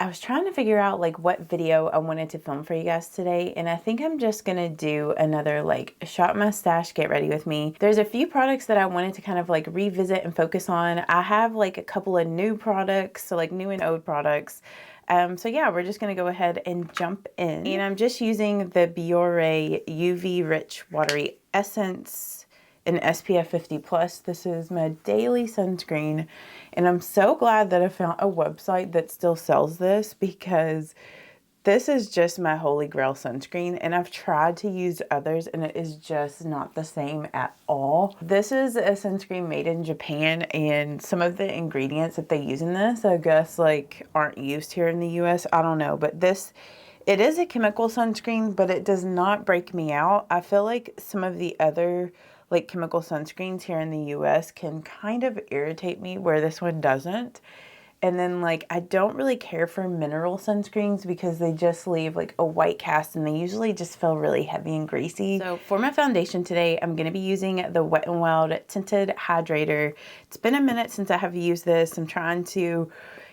I was trying to figure out like what video I wanted to film for you guys today, and I think I'm just gonna do another like shop my stash, get ready with me. There's a few products that I wanted to kind of like revisit and focus on. I have like a couple of new products, so like new and old products. So yeah, we're just gonna go ahead and jump in. And I'm just using the Biore UV Rich Watery Essence in SPF 50 plus. This is my daily sunscreen, and I'm so glad that I found a website that still sells this, because this is just my holy grail sunscreen, and I've tried to use others and it is just not the same at all. This is a sunscreen made in Japan, and some of the ingredients that they use in this, I guess, like aren't used here in the US. I don't know, but it is a chemical sunscreen, but it does not break me out. I feel like some of the other like chemical sunscreens here in the US can kind of irritate me, where this one doesn't. And then like I don't really care for mineral sunscreens because they just leave like a white cast, and they usually just feel really heavy and greasy. So for my foundation today, I'm going to be using the Wet n Wild Tinted Hydrator. It's been a minute since I have used this. I'm trying to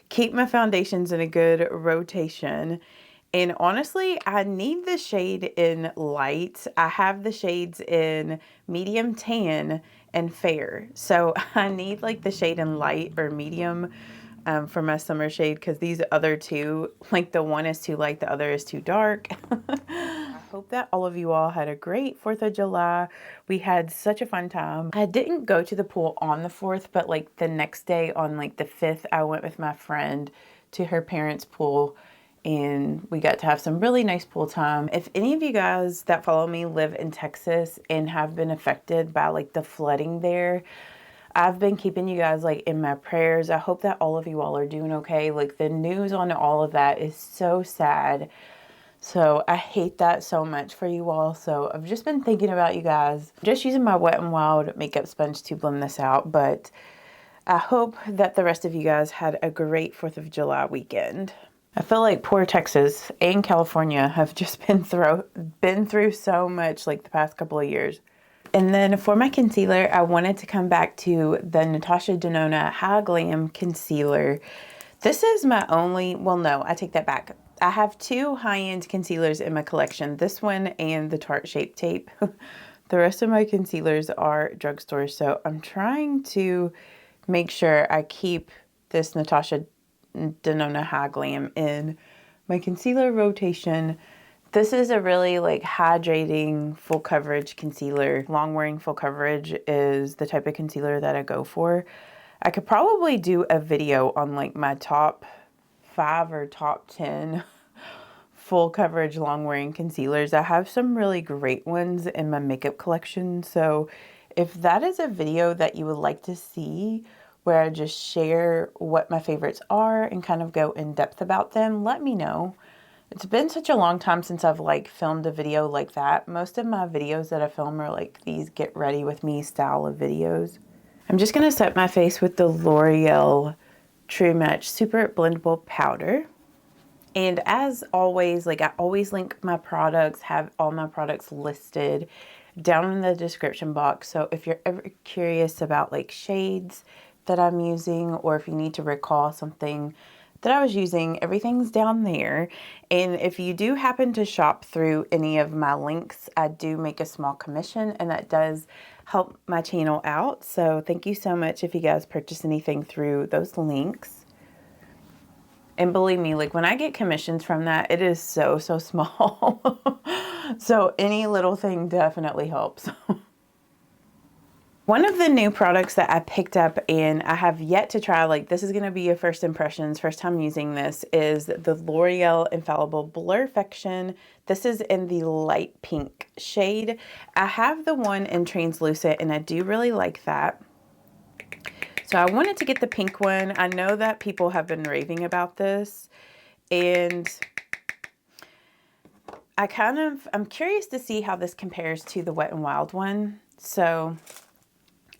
keep my foundations in a good rotation. And honestly, I need the shade in light. I have the shades in medium tan and fair. So I need like the shade in light or medium for my summer shade, because these other two, like the one is too light, the other is too dark. I hope that all of you all had a great 4th of July. We had such a fun time. I didn't go to the pool on the 4th, but like the next day on like the 5th, I went with my friend to her parents' pool, and we got to have some really nice pool time. If any of you guys that follow me live in Texas and have been affected by like the flooding there, I've been keeping you guys like in my prayers. I hope that all of you all are doing okay. Like the news on all of that is so sad. So I hate that so much for you all. So I've just been thinking about you guys. Just using my Wet n Wild makeup sponge to blend this out, but I hope that the rest of you guys had a great 4th of July weekend. I feel like poor Texas and California have just been through so much like the past couple of years. And then for my concealer, I wanted to come back to the Natasha Denona High Glam Concealer. This is my only, well, no, I take that back. I have two high-end concealers in my collection, this one and the Tarte Shape Tape. The rest of my concealers are drugstore, so I'm trying to make sure I keep this Natasha Denona High Glam in my concealer rotation. This is a really like hydrating full coverage concealer. Long wearing full coverage is the type of concealer that I go for. I could probably do a video on like my top 5 or top 10 full coverage long wearing concealers. I have some really great ones in my makeup collection. So if that is a video that you would like to see, where I just share what my favorites are and kind of go in depth about them, let me know. It's been such a long time since I've like filmed a video like that. Most of my videos that I film are like these get ready with me style of videos. I'm just going to set my face with the L'Oreal True Match Super Blendable Powder. And as always, like I always link my products, have all my products listed down in the description box. So if you're ever curious about like shades that I'm using, or if you need to recall something that I was using, everything's down there. And if you do happen to shop through any of my links, I do make a small commission, and that does help my channel out. So thank you so much if you guys purchase anything through those links. And believe me, like when I get commissions from that, it is so small. So any little thing definitely helps. One of the new products that I picked up and I have yet to try, like this is going to be your first impressions, first time using this, is the L'Oreal Infallible Blurfection. This is in the light pink shade. I have the one in translucent and I do really like that. So I wanted to get the pink one. I know that people have been raving about this, and I'm curious to see how this compares to the Wet n Wild one. So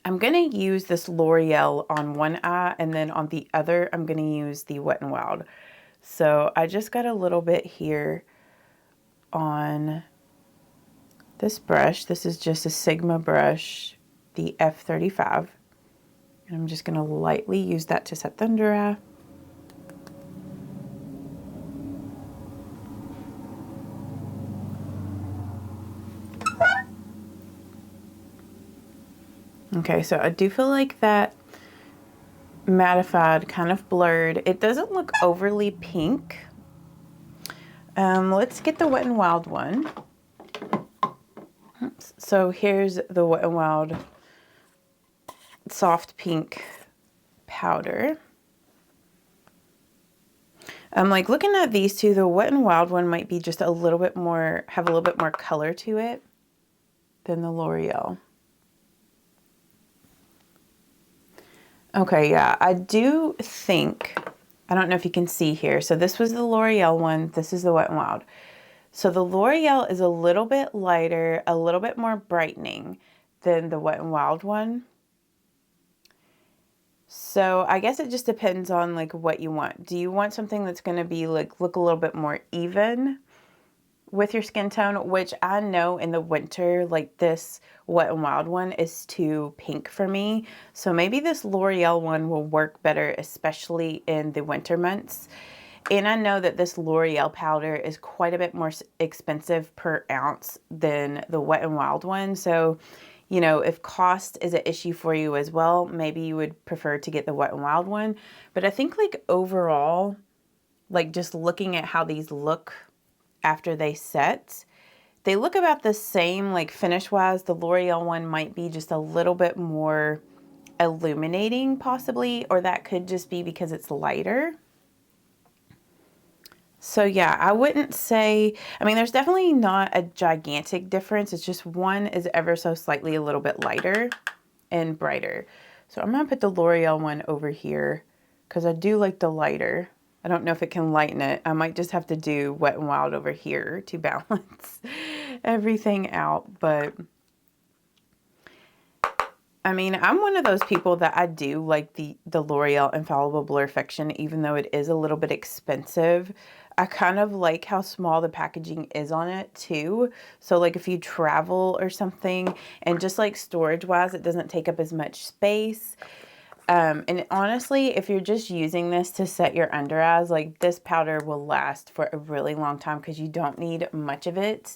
I'm going to use this L'Oreal on one eye, and then on the other, I'm going to use the Wet n Wild. So I just got a little bit here on this brush. This is just a Sigma brush, the F35. And I'm just going to lightly use that to set the under eye. Okay, so I do feel like that mattified, kind of blurred. It doesn't look overly pink. Let's get the Wet n Wild one. So here's the Wet n Wild soft pink powder. I'm like looking at these two, the Wet n Wild one might be just a little bit more, have a little bit more color to it than the L'Oreal. Okay, yeah, I do think, I don't know if you can see here. So this was the L'Oreal one. This is the Wet n Wild. So the L'Oreal is a little bit lighter, a little bit more brightening than the Wet n Wild one. So I guess it just depends on like what you want. Do you want something that's going to be like, look a little bit more even with your skin tone, which I know in the winter, like this Wet n Wild one is too pink for me. So maybe this L'Oreal one will work better, especially in the winter months. And I know that this L'Oreal powder is quite a bit more expensive per ounce than the Wet n Wild one. So, you know, if cost is an issue for you as well, maybe you would prefer to get the Wet n Wild one. But I think like overall, like just looking at how these look after they set, they look about the same, like finish wise. The L'Oreal one might be just a little bit more illuminating possibly, or that could just be because it's lighter. So yeah, I wouldn't say, I mean, there's definitely not a gigantic difference. It's just one is ever so slightly a little bit lighter and brighter. So I'm gonna put the L'Oreal one over here because I do like the lighter. I don't know if it can lighten it. I might just have to do Wet n Wild over here to balance everything out. But I mean, I'm one of those people that I do like the L'Oreal Infallible Blurfiction, even though it is a little bit expensive. I kind of like how small the packaging is on it too. So like if you travel or something, and just like storage wise, it doesn't take up as much space. And honestly, if you're just using this to set your under eyes, like this powder will last for a really long time because you don't need much of it.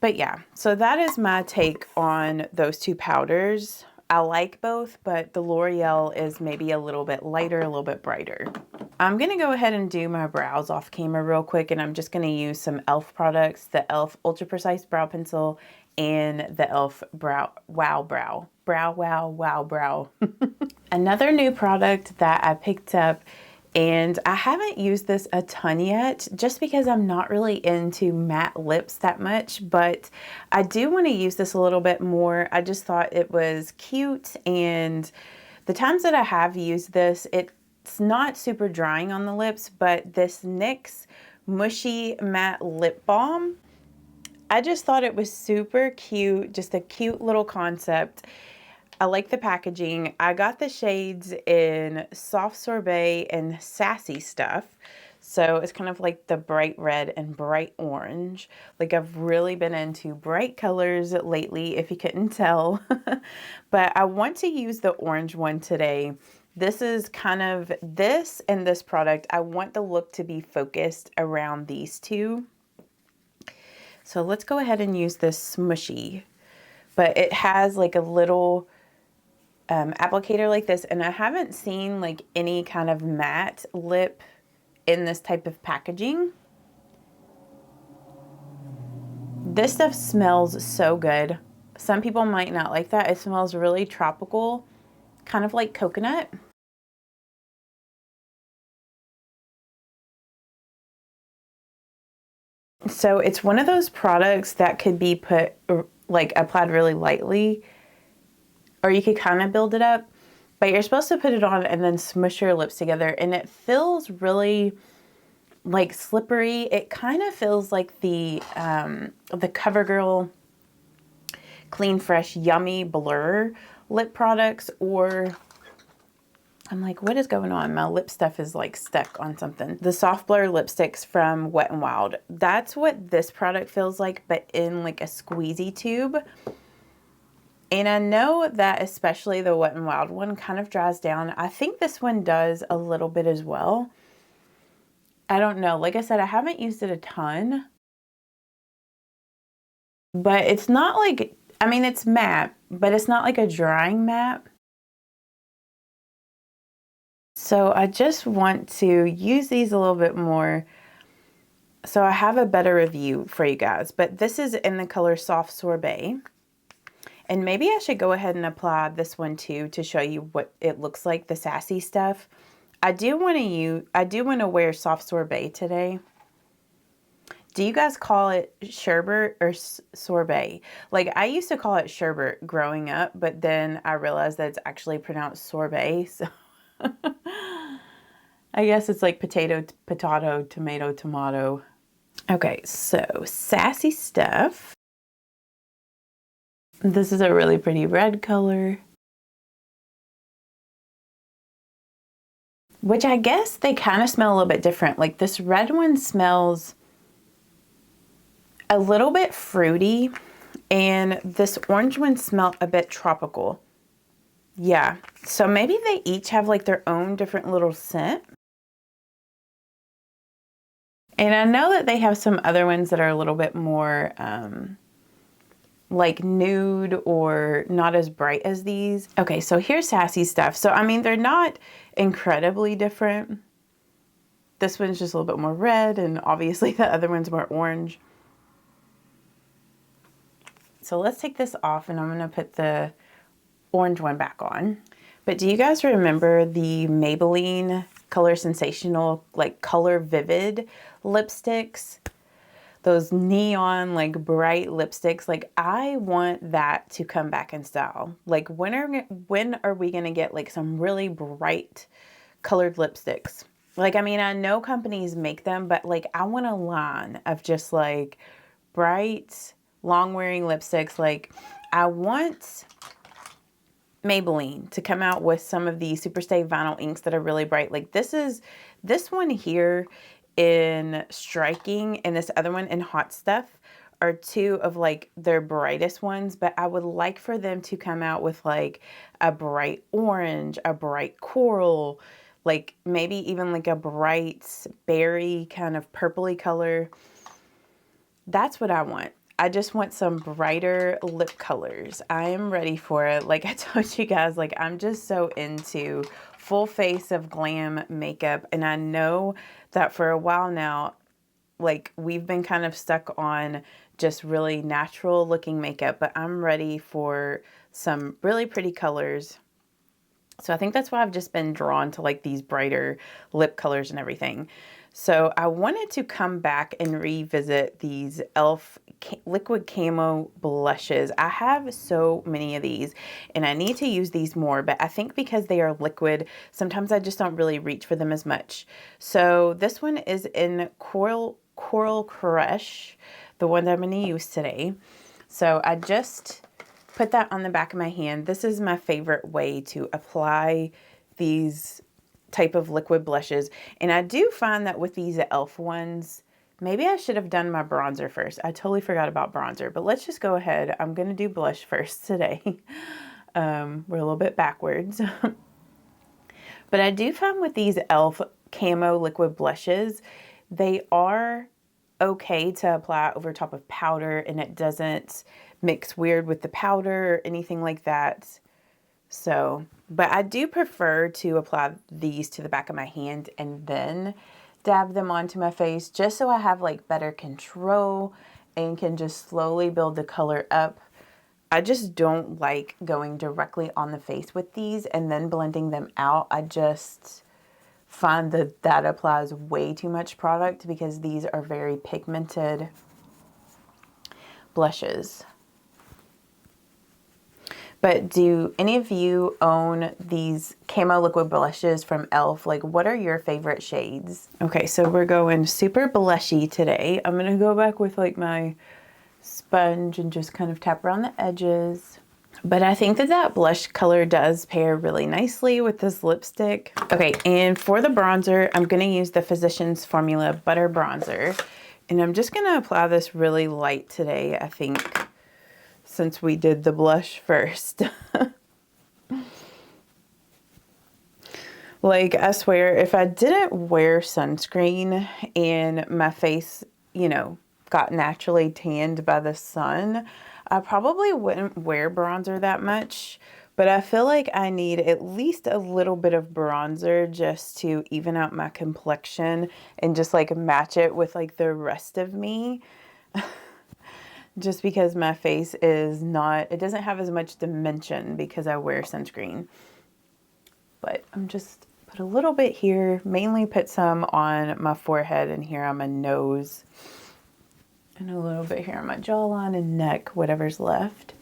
But yeah, so that is my take on those two powders. I like both, but the L'Oreal is maybe a little bit lighter, a little bit brighter. I'm going to go ahead and do my brows off camera real quick, and I'm just going to use some e.l.f. products, the e.l.f. Ultra Precise Brow Pencil and the e.l.f. Wow Brow. Another new product that I picked up, and I haven't used this a ton yet just because I'm not really into matte lips that much, but I do want to use this a little bit more. I just thought it was cute, and the times that I have used this, it's not super drying on the lips, but this NYX Smushy Matte Lip Balm, I just thought it was super cute, just a cute little concept. I like the packaging. I got the shades in Soft Sorbet and Sassy Stuff. So it's kind of like the bright red and bright orange. Like I've really been into bright colors lately, if you couldn't tell. But I want to use the orange one today. This is kind of this and this product. I want the look to be focused around these two. So let's go ahead and use this Smushy. But it has like a little applicator like this, and I haven't seen like any kind of matte lip in this type of packaging. This stuff smells so good. Some people might not like that. It smells really tropical, kind of like coconut. So it's one of those products that could be put, like applied really lightly, or you could kind of build it up, but you're supposed to put it on and then smush your lips together, and it feels really like slippery. It kind of feels like the CoverGirl Clean Fresh Yummy Blur lip products, or I'm like, what is going on? My lip stuff is like stuck on something. The Soft Blur lipsticks from Wet n Wild. That's what this product feels like, but in like a squeezy tube. And I know that especially the Wet n Wild one kind of dries down. I think this one does a little bit as well. I don't know. Like I said, I haven't used it a ton. But it's not like, I mean, it's matte. but it's not like a drying matte. So I just want to use these a little bit more so I have a better review for you guys. But this is in the color Soft Sorbet. And maybe I should go ahead and apply this one too to show you what it looks like, the sassy stuff. I do want to wear Soft Sorbet today. Do you guys call it sherbet or sorbet? Like, I used to call it sherbet growing up, but then I realized that it's actually pronounced sorbet. So I guess it's like potato, potato, tomato, tomato. Okay, so sassy stuff. This is a really pretty red color, which I guess they kind of smell a little bit different. Like this red one smells a little bit fruity, and this orange one smelled a bit tropical. Yeah, so maybe they each have like their own different little scent. And I know that they have some other ones that are a little bit more like nude or not as bright as these. Okay, so here's sassy stuff. So I mean, they're not incredibly different. This one's just a little bit more red, and obviously the other one's more orange. So let's take this off, and I'm gonna put the orange one back on. But do you guys remember the Maybelline Color Sensational, like Color Vivid lipsticks? Those neon, like bright lipsticks. Like, I want that to come back in style. Like, when are we gonna get like some really bright colored lipsticks? Like, I mean, I know companies make them, but like, I want a line of just like bright, long wearing lipsticks. Like, I want Maybelline to come out with some of the Superstay vinyl inks that are really bright. Like this one here in Striking and this other one in Hot Stuff are two of like their brightest ones, but I would like for them to come out with like a bright orange, a bright coral, like maybe even like a bright berry kind of purpley color. That's what I want. I just want some brighter lip colors. I am ready for it. Like I told you guys, like I'm just so into full face of glam makeup. And I know that for a while now, like we've been kind of stuck on just really natural looking makeup, but I'm ready for some really pretty colors. So I think that's why I've just been drawn to like these brighter lip colors and everything. So I wanted to come back and revisit these e.l.f. liquid camo blushes. I have so many of these and I need to use these more, but I think because they are liquid, sometimes I just don't really reach for them as much. So this one is in Coral Crush, the one that I'm going to use today. So I just put that on the back of my hand. This is my favorite way to apply these type of liquid blushes. And I do find that with these e.l.f. ones, maybe I should have done my bronzer first. I totally forgot about bronzer, but let's just go ahead. I'm going to do blush first today. We're a little bit backwards. But I do find with these e.l.f. camo liquid blushes, they are okay to apply over top of powder and it doesn't mix weird with the powder or anything like that. So, but I do prefer to apply these to the back of my hand and then dab them onto my face just so I have like better control and can just slowly build the color up. I just don't like going directly on the face with these and then blending them out. I just find that that applies way too much product because these are very pigmented blushes. But do any of you own these camo liquid blushes from e.l.f.? Like, what are your favorite shades? Okay, so we're going super blushy today. I'm going to go back with like my sponge and just kind of tap around the edges. But I think that that blush color does pair really nicely with this lipstick. Okay, and for the bronzer, I'm going to use the Physicians Formula Butter Bronzer. And I'm just going to apply this really light today, I think, since we did the blush first. Like, I swear, if I didn't wear sunscreen and my face, you know, got naturally tanned by the sun, I probably wouldn't wear bronzer that much, but I feel like I need at least a little bit of bronzer just to even out my complexion and just like match it with like the rest of me. Just because my face is not, it doesn't have as much dimension because I wear sunscreen. But I'm just put a little bit here, mainly put some on my forehead and here on my nose. And a little bit here on my jawline and neck, whatever's left.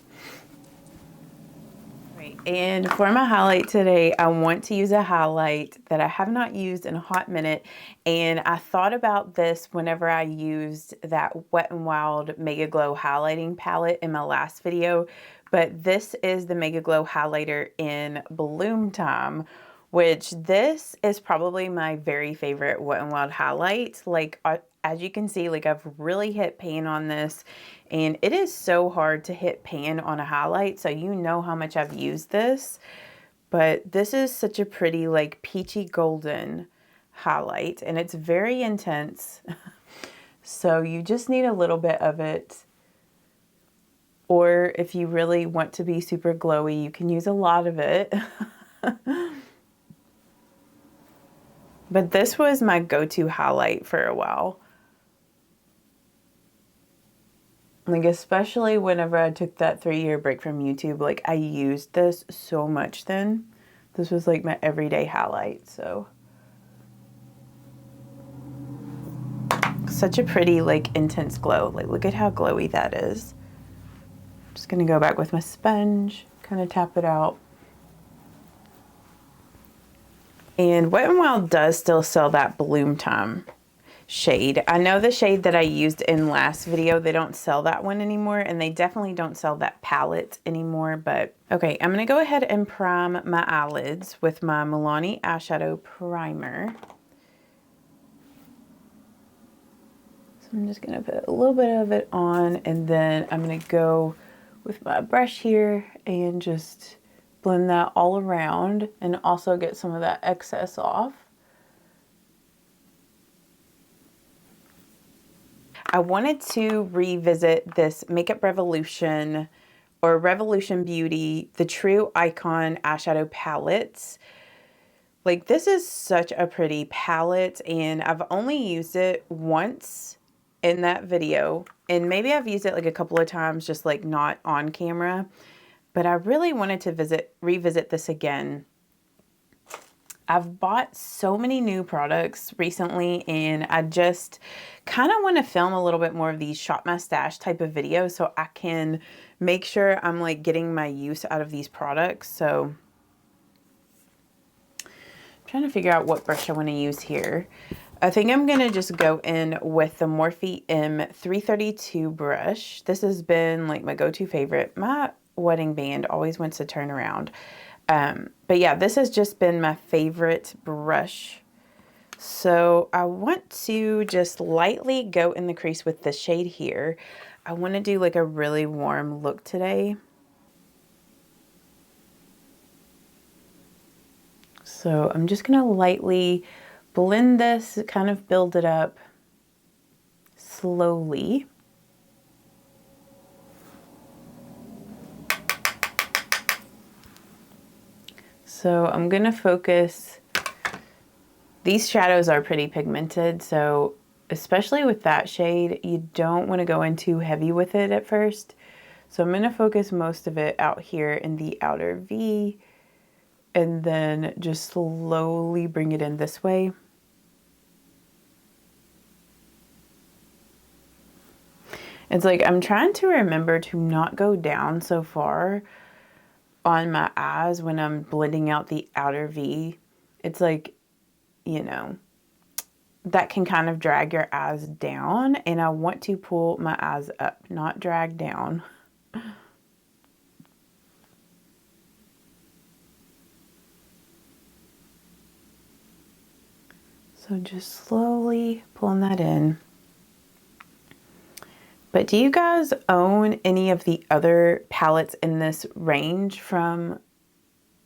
Right. And for my highlight today, I want to use a highlight that I have not used in a hot minute. And I thought about this whenever I used that Wet n Wild Mega Glow highlighting palette in my last video. But this is the Mega Glow highlighter in Bloom Time, which this is probably my very favorite Wet n Wild highlight. Like, as you can see, like I've really hit pan on this, and it is so hard to hit pan on a highlight, so you know how much I've used this. But this is such a pretty like peachy golden highlight, and it's very intense. So you just need a little bit of it. Or if you really want to be super glowy, you can use a lot of it. But this was my go-to highlight for a while. Like, especially whenever I took that 3-year break from YouTube, like I used this so much then. This was like my everyday highlight, so. Such a pretty, like, intense glow. Like, look at how glowy that is. Just gonna go back with my sponge, kind of tap it out. And Wet n Wild does still sell that Bloom Time shade. I know the shade that I used in last video, they don't sell that one anymore, and they definitely don't sell that palette anymore. But okay, I'm gonna go ahead and prime my eyelids with my Milani eyeshadow primer. So I'm just gonna put a little bit of it on, and then I'm gonna go with my brush here and just blend that all around and also get some of that excess off. I wanted to revisit this Makeup Revolution or Revolution Beauty, the True Icon eyeshadow palettes. Like, this is such a pretty palette, and I've only used it once in that video, and maybe I've used it like a couple of times, just like not on camera, but I really wanted to revisit this again. I've bought so many new products recently, and I just kind of want to film a little bit more of these shop my stash type of videos so I can make sure I'm like getting my use out of these products. So I'm trying to figure out what brush I want to use here. I think I'm going to just go in with the Morphe M332 brush. This has been like my go-to favorite. My wedding band always wants to turn around. But yeah, this has just been my favorite brush. So I want to just lightly go in the crease with the shade here. I want to do like a really warm look today. So I'm just going to lightly blend this, kind of build it up slowly. So I'm gonna focus, these shadows are pretty pigmented, so especially with that shade, you don't wanna go in too heavy with it at first. So I'm gonna focus most of it out here in the outer V, and then just slowly bring it in this way. It's like, I'm trying to remember to not go down so far on my eyes when I'm blending out the outer V. It's like, you know, that can kind of drag your eyes down, and I want to pull my eyes up, not drag down. So just slowly pulling that in. But do you guys own any of the other palettes in this range from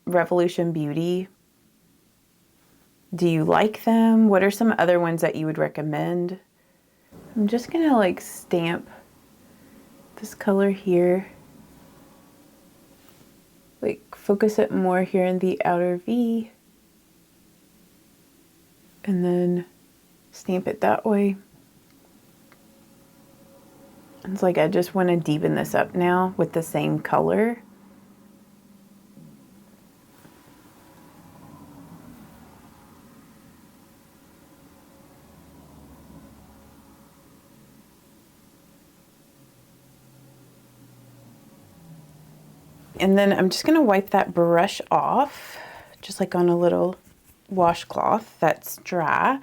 Revolution Beauty? Do you like them? What are some other ones that you would recommend? I'm just gonna like stamp this color here. Like focus it more here in the outer V. And then stamp it that way. It's like I just want to deepen this up now with the same color. And then I'm just going to wipe that brush off, just like on a little washcloth that's dry.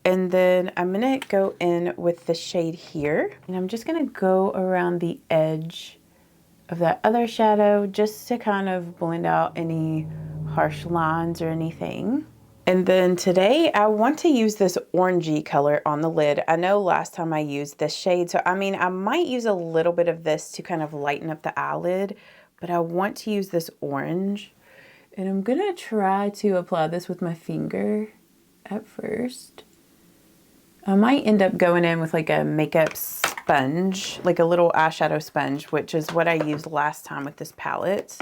And then I'm going to go in with the shade here. And I'm just going to go around the edge of that other shadow just to kind of blend out any harsh lines or anything. And then today I want to use this orangey color on the lid. I know last time I used this shade, so I mean, I might use a little bit of this to kind of lighten up the eyelid, but I want to use this orange. And I'm gonna try to apply this with my finger at first. I might end up going in with like a makeup sponge, like a little eyeshadow sponge, which is what I used last time with this palette.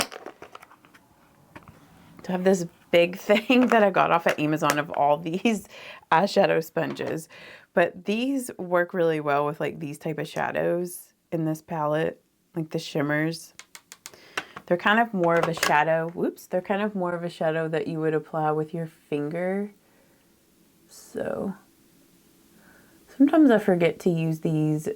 To have this big thing that I got off at Amazon of all these eyeshadow sponges. But these work really well with like these type of shadows in this palette, like the shimmers. They're kind of more of a shadow, whoops, they're kind of more of a shadow that you would apply with your finger. So sometimes I forget to use these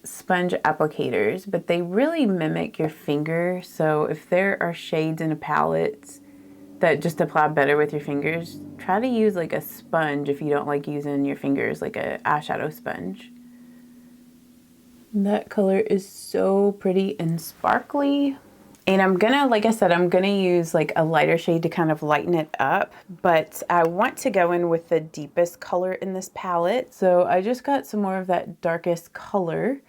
sponge applicators, but they really mimic your finger. So if there are shades in a palette that just apply better with your fingers, try to use like a sponge if you don't like using your fingers, like a eyeshadow sponge. That color is so pretty and sparkly. And I'm gonna, like I said, I'm gonna use like a lighter shade to kind of lighten it up, but I want to go in with the deepest color in this palette. So I just got some more of that darkest color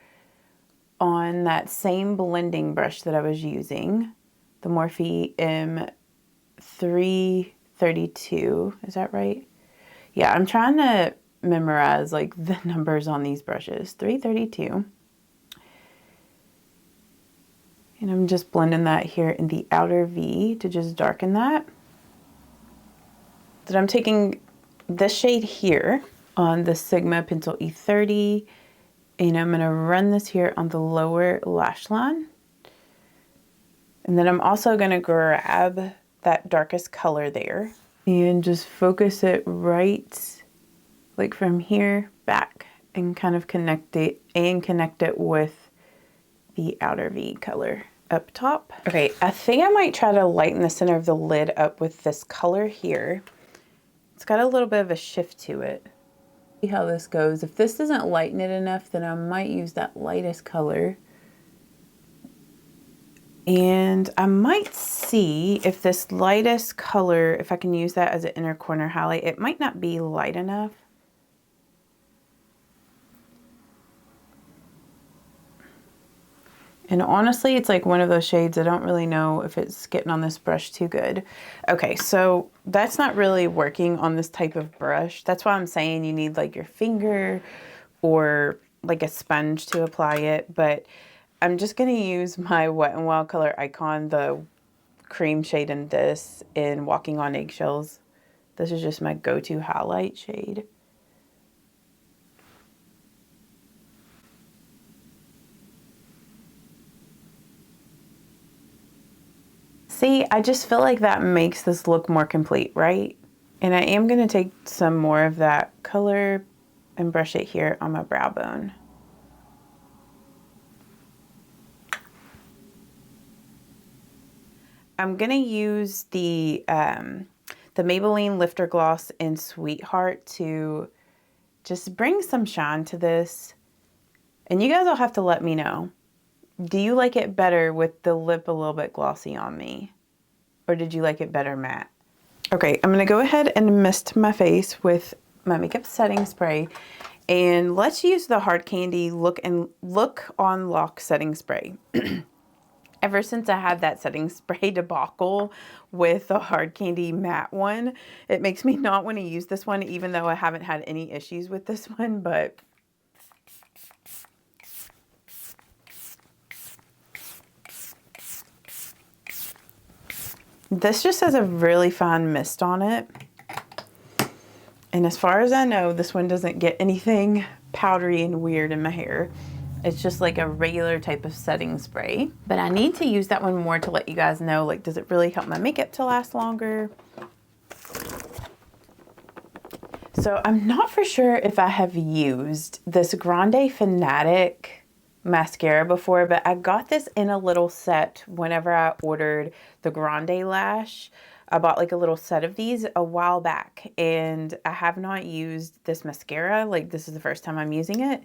on that same blending brush that I was using, the Morphe M332, is that right? Yeah, I'm trying to memorize like the numbers on these brushes, 332. And I'm just blending that here in the outer V to just darken that. Then I'm taking this shade here on the Sigma Pencil E30, and I'm gonna run this here on the lower lash line. And then I'm also gonna grab that darkest color there and just focus it right, like from here back, and kind of connect it with the outer V color up top. Okay, I think I might try to lighten the center of the lid up with this color here. It's got a little bit of a shift to it. See how this goes. If this doesn't lighten it enough, then I might use that lightest color. And I might see if this lightest color, if I can use that as an inner corner highlight. It might not be light enough. And honestly, it's like one of those shades, I don't really know if it's getting on this brush too good. Okay, so that's not really working on this type of brush. That's why I'm saying you need like your finger or like a sponge to apply it. But I'm just gonna use my Wet n Wild color icon, the cream shade in this, in Walking on Eggshells. This is just my go-to highlight shade. See, I just feel like that makes this look more complete, right? And I am going to take some more of that color and brush it here on my brow bone. I'm going to use the Maybelline Lifter Gloss in Sweetheart to just bring some shine to this. And you guys will have to let me know. Do you like it better with the lip a little bit glossy on me? Or did you like it better matte? Okay, I'm gonna go ahead and mist my face with my makeup setting spray. And let's use the Hard Candy Look on Lock setting spray. Ever since I had that setting spray debacle with the Hard Candy matte one, it makes me not want to use this one, even though I haven't had any issues with this one, but This just has a really fine mist on it. And as far as I know, this one doesn't get anything powdery and weird in my hair. It's just like a regular type of setting spray. But I need to use that one more to let you guys know, like, does it really help my makeup to last longer? So I'm not for sure if I have used this GrandeFanatic mascara before, but I got this in a little set whenever I ordered the Grande lash. I bought like a little set of these a while back, and I have not used this mascara. Like, this is the first time I'm using it.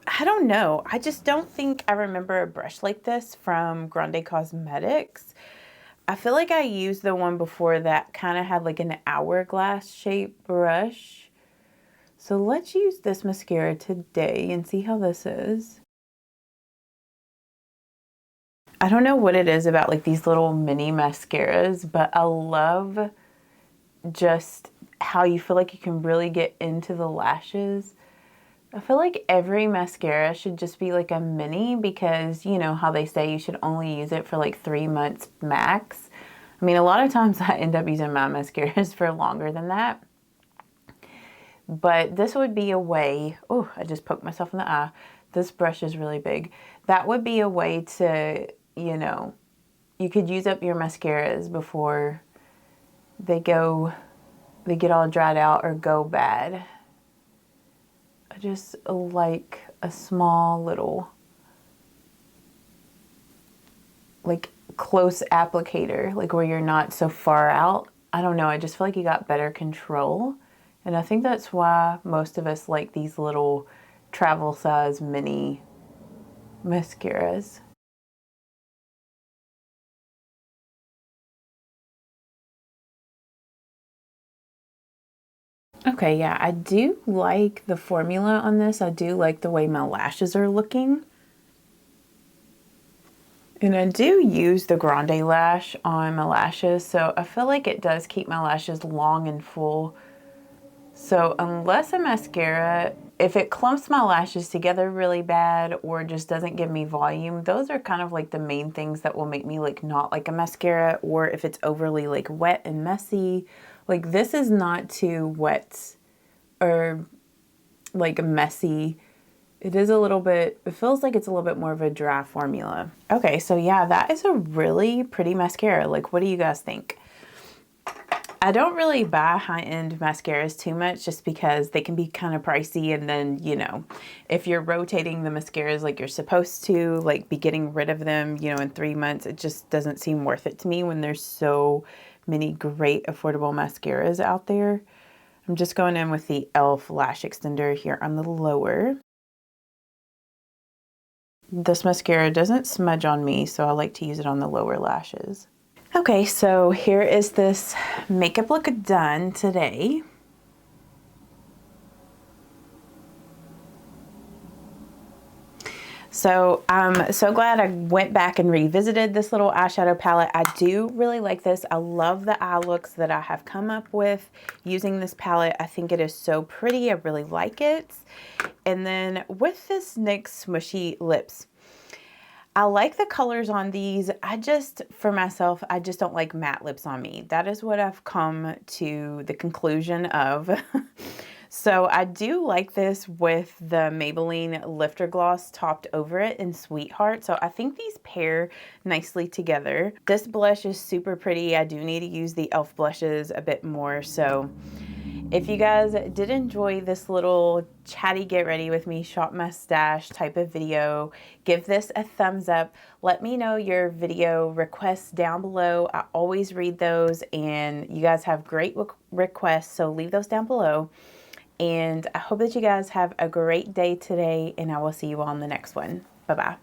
I don't know. I just don't think I remember a brush like this from Grande Cosmetics. I feel like I used the one before that kind of had like an hourglass shaped brush. So let's use this mascara today and see how this is. I don't know what it is about like these little mini mascaras, but I love just how you feel like you can really get into the lashes. I feel like every mascara should just be like a mini, because you know how they say you should only use it for like 3 months max. I mean, a lot of times I end up using my mascaras for longer than that. But this would be a way, oh, I just poked myself in the eye. This brush is really big. That would be a way to, you know, you could use up your mascaras before they get all dried out or go bad. I just like a small little, like, close applicator, like where you're not so far out. I don't know, I just feel like you got better control. And I think that's why most of us like these little travel size mini mascaras. Okay, yeah, I do like the formula on this. I do like the way my lashes are looking. And I do use the Grande lash on my lashes, so I feel like it does keep my lashes long and full. So unless a mascara, if it clumps my lashes together really bad or just doesn't give me volume, those are kind of like the main things that will make me like not like a mascara. Or if it's overly like wet and messy. Like, this is not too wet or like messy. It is a little bit, it feels like it's a little bit more of a dry formula. Okay, so yeah, that is a really pretty mascara. Like, what do you guys think? I don't really buy high-end mascaras too much just because they can be kind of pricey, and then, you know, if you're rotating the mascaras like you're supposed to, like be getting rid of them, you know, in 3 months, it just doesn't seem worth it to me when there's so many great affordable mascaras out there. I'm just going in with the e.l.f. lash extender here on the lower. This mascara doesn't smudge on me, so I like to use it on the lower lashes. Okay, so here is this makeup look done today. So I'm so glad I went back and revisited this little eyeshadow palette. I do really like this. I love the eye looks that I have come up with using this palette. I think it is so pretty. I really like it. And then with this NYX Smushy lips, I like the colors on these. I just, for myself, I just don't like matte lips on me. That is what I've come to the conclusion of. So I do like this with the Maybelline Lifter Gloss topped over it in Sweetheart. So I think these pair nicely together. This blush is super pretty. I do need to use the e.l.f. blushes a bit more. So if you guys did enjoy this little chatty get ready with me shop mustache type of video, give this a thumbs up. Let me know your video requests down below. I always read those, and you guys have great requests, so leave those down below. And I hope that you guys have a great day today, and I will see you on the next one. Bye-bye.